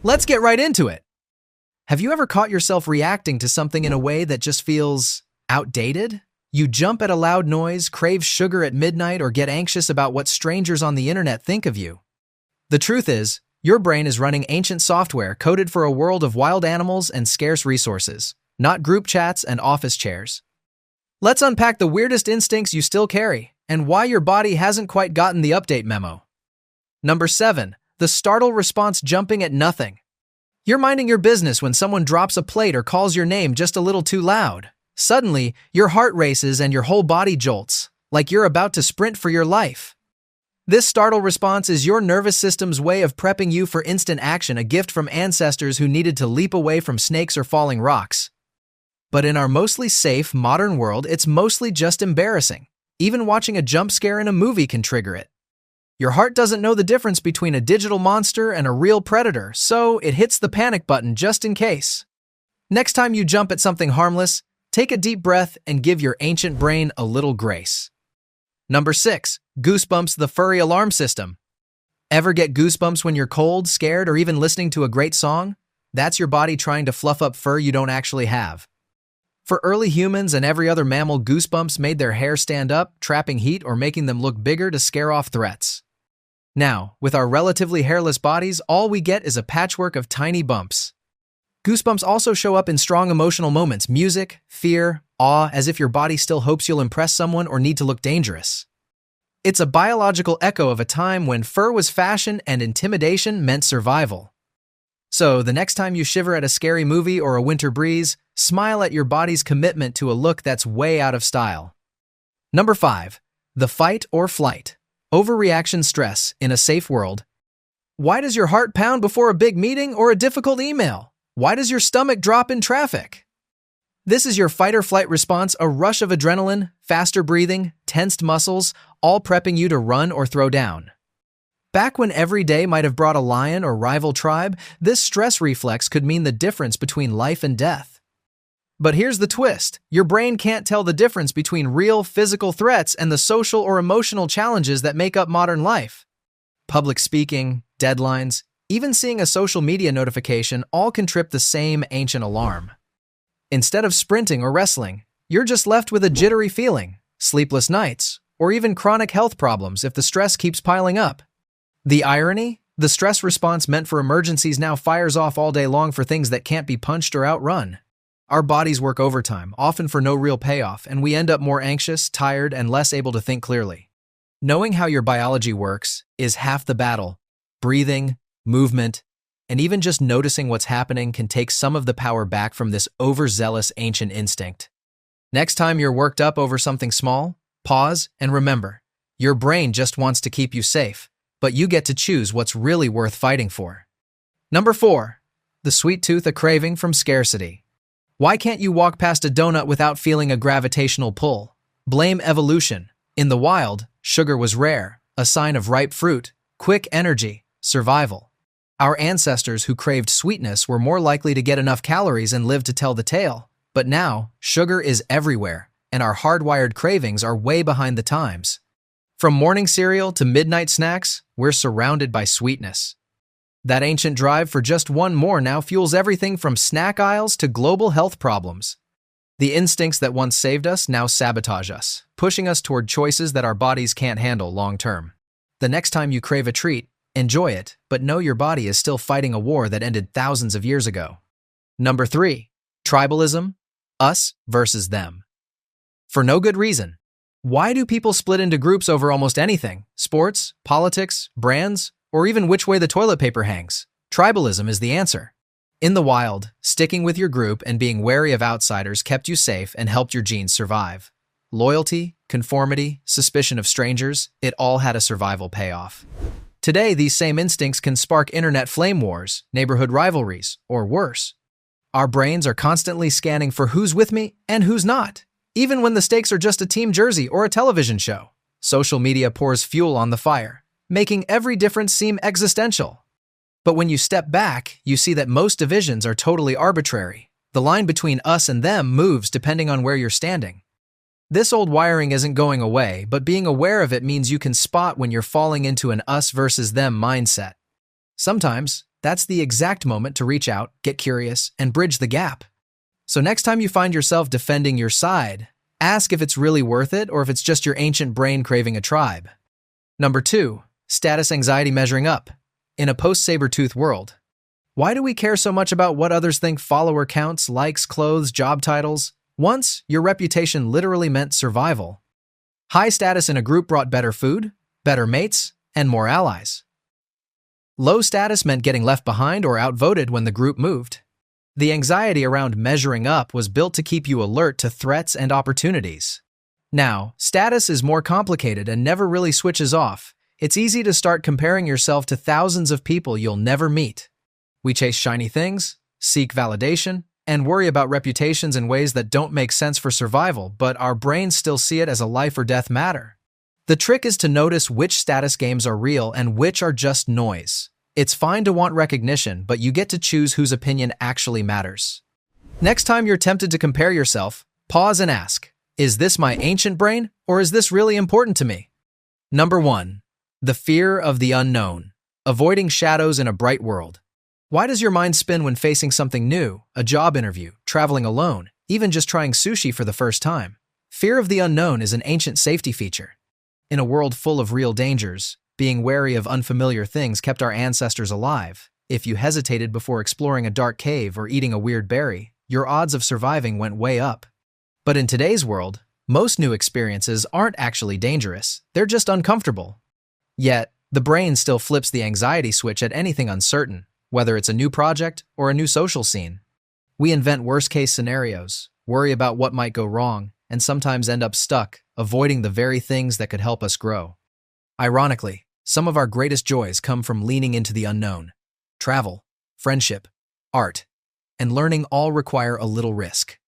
Let's get right into it. Have you ever caught yourself reacting to something in a way that just feels outdated? You jump at a loud noise, crave sugar at midnight, or get anxious about what strangers on the internet think of you. The truth is, your brain is running ancient software coded for a world of wild animals and scarce resources, not group chats and office chairs. Let's unpack the weirdest instincts you still carry and why your body hasn't quite gotten the update memo. Number 7. The startle response, jumping at nothing. You're minding your business when someone drops a plate or calls your name just a little too loud. Suddenly, your heart races and your whole body jolts, like you're about to sprint for your life. This startle response is your nervous system's way of prepping you for instant action, a gift from ancestors who needed to leap away from snakes or falling rocks. But in our mostly safe, modern world, it's mostly just embarrassing. Even watching a jump scare in a movie can trigger it. Your heart doesn't know the difference between a digital monster and a real predator, so it hits the panic button just in case. Next time you jump at something harmless, take a deep breath and give your ancient brain a little grace. Number 6. Goosebumps, the furry alarm system. Ever get goosebumps when you're cold, scared, or even listening to a great song? That's your body trying to fluff up fur you don't actually have. For early humans and every other mammal, goosebumps made their hair stand up, trapping heat or making them look bigger to scare off threats. Now, with our relatively hairless bodies, all we get is a patchwork of tiny bumps. Goosebumps also show up in strong emotional moments: music, fear, awe, as if your body still hopes you'll impress someone or need to look dangerous. It's a biological echo of a time when fur was fashion and intimidation meant survival. So, the next time you shiver at a scary movie or a winter breeze, smile at your body's commitment to a look that's way out of style. Number 5. The fight or flight. Overreaction, stress in a safe world. Why does your heart pound before a big meeting or a difficult email? Why does your stomach drop in traffic? This is your fight or flight response, a rush of adrenaline, faster breathing, tensed muscles, all prepping you to run or throw down. Back when every day might have brought a lion or rival tribe, this stress reflex could mean the difference between life and death. But here's the twist. Your brain can't tell the difference between real physical threats and the social or emotional challenges that make up modern life. Public speaking, deadlines, even seeing a social media notification all can trip the same ancient alarm. Instead of sprinting or wrestling, you're just left with a jittery feeling, sleepless nights, or even chronic health problems if the stress keeps piling up. The irony? The stress response meant for emergencies now fires off all day long for things that can't be punched or outrun. Our bodies work overtime, often for no real payoff, and we end up more anxious, tired, and less able to think clearly. Knowing how your biology works is half the battle. Breathing, movement, and even just noticing what's happening can take some of the power back from this overzealous ancient instinct. Next time you're worked up over something small, pause and remember, your brain just wants to keep you safe, but you get to choose what's really worth fighting for. Number 4. The sweet tooth, a craving from scarcity. Why can't you walk past a donut without feeling a gravitational pull? Blame evolution. In the wild, sugar was rare, a sign of ripe fruit, quick energy, survival. Our ancestors who craved sweetness were more likely to get enough calories and live to tell the tale. But now, sugar is everywhere, and our hardwired cravings are way behind the times. From morning cereal to midnight snacks, we're surrounded by sweetness. That ancient drive for just one more now fuels everything from snack aisles to global health problems. The instincts that once saved us now sabotage us, pushing us toward choices that our bodies can't handle long term. The next time you crave a treat, enjoy it, but know your body is still fighting a war that ended thousands of years ago. Number 3. Tribalism, us versus them. For no good reason. Why do people split into groups over almost anything? Sports, politics, brands, or even which way the toilet paper hangs? Tribalism is the answer. In the wild, sticking with your group and being wary of outsiders kept you safe and helped your genes survive. Loyalty, conformity, suspicion of strangers, it all had a survival payoff. Today, these same instincts can spark internet flame wars, neighborhood rivalries, or worse. Our brains are constantly scanning for who's with me and who's not, even when the stakes are just a team jersey or a television show. Social media pours fuel on the fire, making every difference seem existential. But when you step back, you see that most divisions are totally arbitrary. The line between us and them moves depending on where you're standing. This old wiring isn't going away, but being aware of it means you can spot when you're falling into an us versus them mindset. Sometimes, that's the exact moment to reach out, get curious, and bridge the gap. So next time you find yourself defending your side, ask if it's really worth it or if it's just your ancient brain craving a tribe. Number 2. Status anxiety measuring up. In a post-Sabertooth world, why do we care so much about what others think? Follower counts, likes, clothes, job titles? Once, your reputation literally meant survival. High status in a group brought better food, better mates, and more allies. Low status meant getting left behind or outvoted when the group moved. The anxiety around measuring up was built to keep you alert to threats and opportunities. Now, status is more complicated and never really switches off. It's easy to start comparing yourself to thousands of people you'll never meet. We chase shiny things, seek validation, and worry about reputations in ways that don't make sense for survival, but our brains still see it as a life or death matter. The trick is to notice which status games are real and which are just noise. It's fine to want recognition, but you get to choose whose opinion actually matters. Next time you're tempted to compare yourself, pause and ask, is this my ancient brain, or is this really important to me? Number 1. The fear of the unknown. Avoiding shadows in a bright world. Why does your mind spin when facing something new, a job interview, traveling alone, even just trying sushi for the first time? Fear of the unknown is an ancient safety feature. In a world full of real dangers, being wary of unfamiliar things kept our ancestors alive. If you hesitated before exploring a dark cave or eating a weird berry, your odds of surviving went way up. But in today's world, most new experiences aren't actually dangerous, they're just uncomfortable. Yet, the brain still flips the anxiety switch at anything uncertain, whether it's a new project or a new social scene. We invent worst-case scenarios, worry about what might go wrong, and sometimes end up stuck, avoiding the very things that could help us grow. Ironically, some of our greatest joys come from leaning into the unknown. Travel, friendship, art, and learning all require a little risk.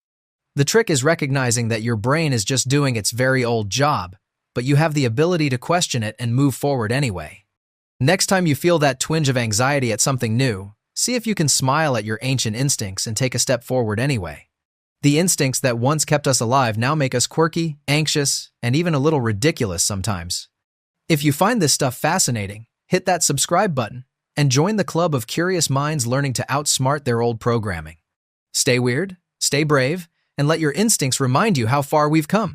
The trick is recognizing that your brain is just doing its very old job, but you have the ability to question it and move forward anyway. Next time you feel that twinge of anxiety at something new, see if you can smile at your ancient instincts and take a step forward anyway. The instincts that once kept us alive now make us quirky, anxious, and even a little ridiculous sometimes. If you find this stuff fascinating, hit that subscribe button and join the club of curious minds learning to outsmart their old programming. Stay weird, stay brave, and let your instincts remind you how far we've come.